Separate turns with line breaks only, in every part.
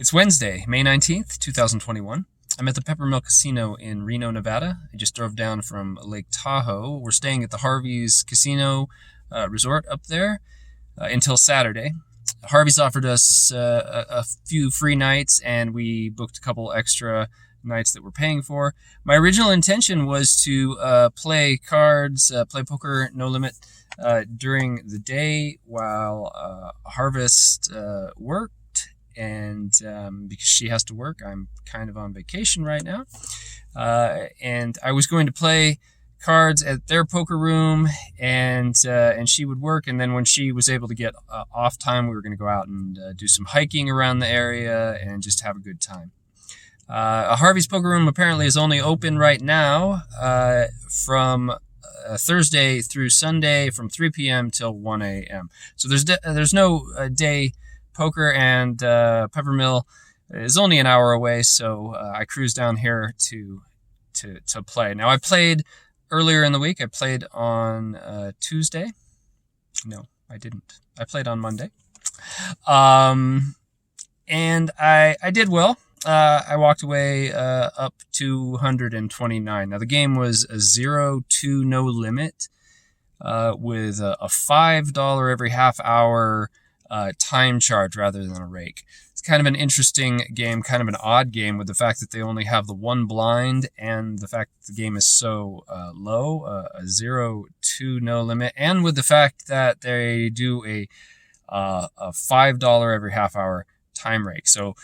It's Wednesday, May 19th, 2021. I'm at the Peppermill Casino in Reno, Nevada. I just drove down from Lake Tahoe. We're staying at the Harvey's Casino Resort up there until Saturday. Harvey's offered us a few free nights, and we booked a couple extra nights that we're paying for. My original intention was to play cards, play poker, no limit, during the day while Harvest worked. And because she has to work, I'm kind of on vacation right now. And I was going to play cards at their poker room, and she would work. And then when she was able to get off time, we were going to go out and do some hiking around the area and just have a good time. Harvey's poker room apparently is only open right now from Thursday through Sunday from 3 p.m. till 1 a.m. So there's no day poker, and Peppermill is only an hour away, so I cruised down here to play. Now, I played earlier in the week. I played on Tuesday. No, I didn't. I played on Monday. And I did well. I walked away up 229. Now, the game was a 0-2 no limit with a $5 every half hour time charge rather than a rake. It's kind of an interesting game, kind of an odd game with the fact that they only have the one blind and the fact that the game is so low, a 0-2 no limit, and with the fact that they do a $5 every half hour time rake. So,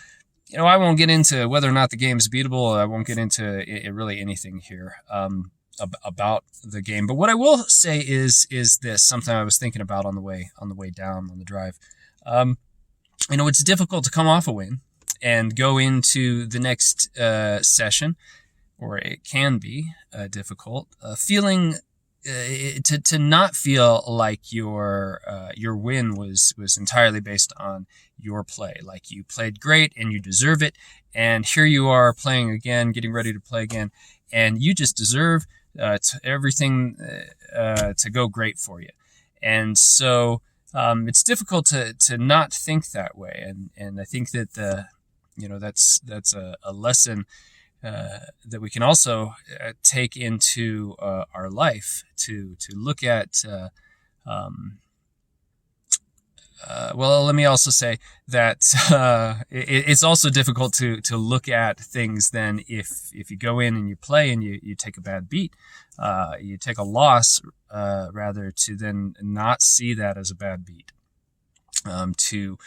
I won't get into whether or not the game is beatable. I won't get into really anything here about the game. But what I will say is this, something I was thinking about on the way down on the drive. It's difficult to come off a win and go into the next session, or it can be difficult, feeling to not feel like your win was entirely based on your play. Like you played great and you deserve it, and here you are playing again, getting ready to play again, and you just deserve everything to go great for you. And so it's difficult to not think that way, and I think that that's a lesson that we can also take into our life to look at. Well, let me also say that it's also difficult to look at things then if you go in and you play and you take a bad beat, you take a loss, rather, to then not see that as a bad beat, to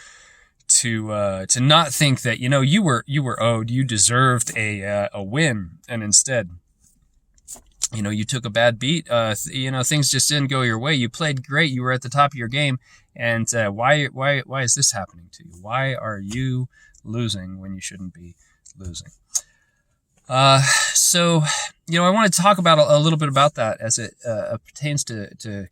not think that you were owed, you deserved a win, and instead you took a bad beat. Things just didn't go your way. You played great. You were at the top of your game. And why is this happening to you? Why are you losing when you shouldn't be losing? So I want to talk about a little bit about that as it pertains to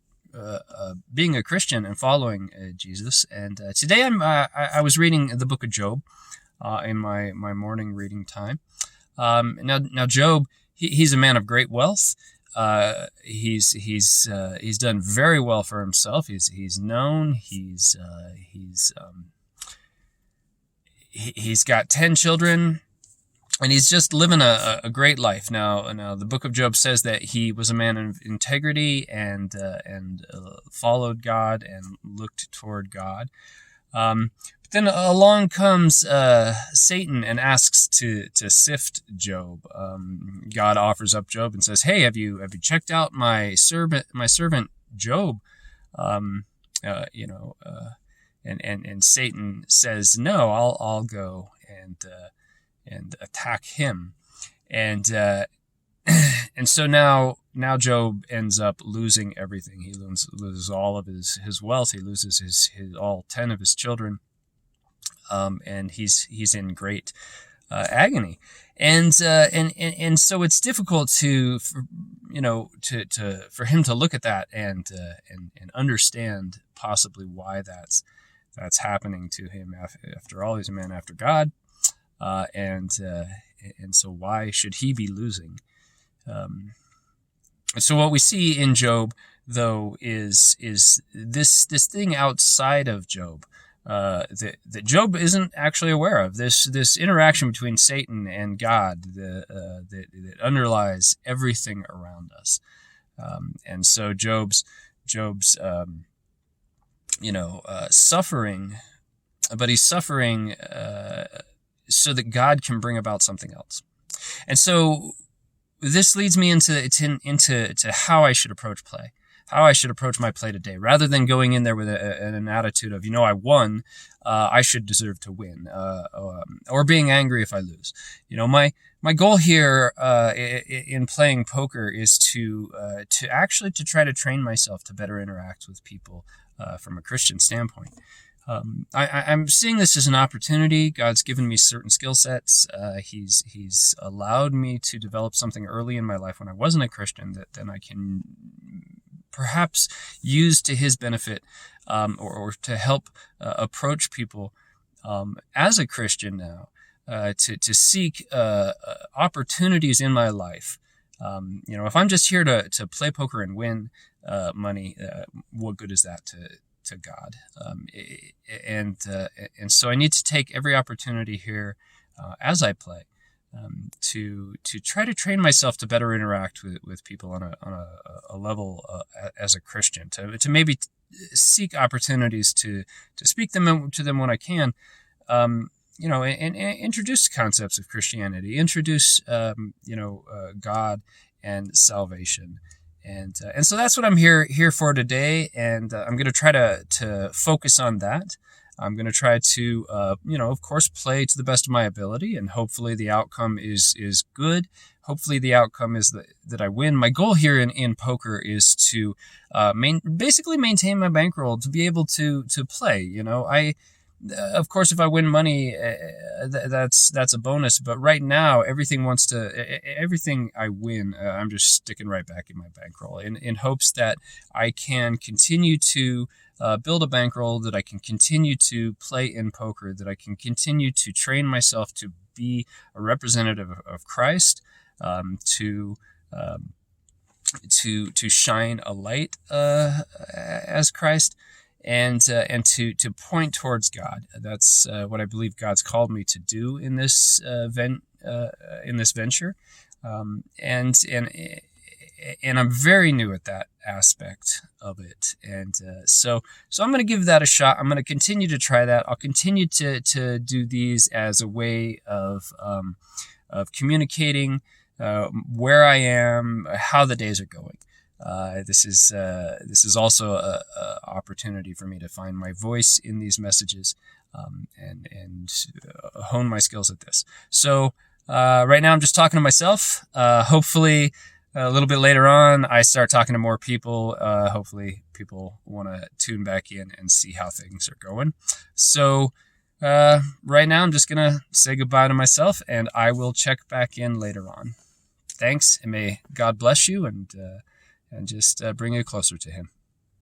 being a Christian and following Jesus. And today I was reading the book of Job in my morning reading time. Now Job, he's a man of great wealth. He's done very well for himself. He's known. He's got 10 children, and he's just living a great life. Now the book of Job says that he was a man of integrity and followed God and looked toward God. But then along comes Satan and asks to sift Job. God offers up Job and says, "Hey, have you checked out my servant Job?" And Satan says, "No, I'll go and attack him." And so now Job ends up losing everything. He loses all of his wealth. He loses his all 10 of his children. And he's in great agony, and so it's difficult for him to look at that and understand possibly why that's happening to him. After all, he's a man after God, and so why should he be losing? So what we see in Job, though, is this thing outside of Job. that Job isn't actually aware of. This interaction between Satan and God that underlies everything around us. And so Job's suffering, but he's suffering so that God can bring about something else. And so this leads me into how I should approach play, how I should approach my play today, rather than going in there with an attitude of, I won, I should deserve to win, or being angry if I lose. My goal here in playing poker is to actually try to train myself to better interact with people from a Christian standpoint. I'm seeing this as an opportunity. God's given me certain skill sets. He's allowed me to develop something early in my life when I wasn't a Christian that then I can perhaps use to his benefit, or to help approach people as a Christian now, to seek opportunities in my life. If I'm just here to play poker and win money, what good is that to God? And so I need to take every opportunity here as I play to try to train myself to better interact with people on a level as a Christian, to maybe seek opportunities to speak to them when I can, and introduce concepts of Christianity, introduce God and salvation. And so that's what I'm here for today, and I'm going to try to focus on that. I'm going to try to, of course, play to the best of my ability, and hopefully the outcome is good. Hopefully the outcome is that I win. My goal here in poker is to basically maintain my bankroll, to be able to play. Of course, if I win money, that's a bonus. But right now, everything I win, I'm just sticking right back in my bankroll in hopes that I can continue to build a bankroll, that I can continue to play in poker, that I can continue to train myself to be a representative of Christ, to shine a light as Christ. And to point towards God. That's what I believe God's called me to do in this venture, and I'm very new at that aspect of it, and so I'm going to give that a shot. I'm going to continue to try that. I'll continue to do these as a way of communicating where I am, how the days are going. This is also a opportunity for me to find my voice in these messages, and hone my skills at this. So right now I'm just talking to myself. Hopefully a little bit later on I start talking to more people. Hopefully people want to tune back in and see how things are going. So right now I'm just gonna say goodbye to myself, and I will check back in later on. Thanks, and may God bless you and just bring you closer to him.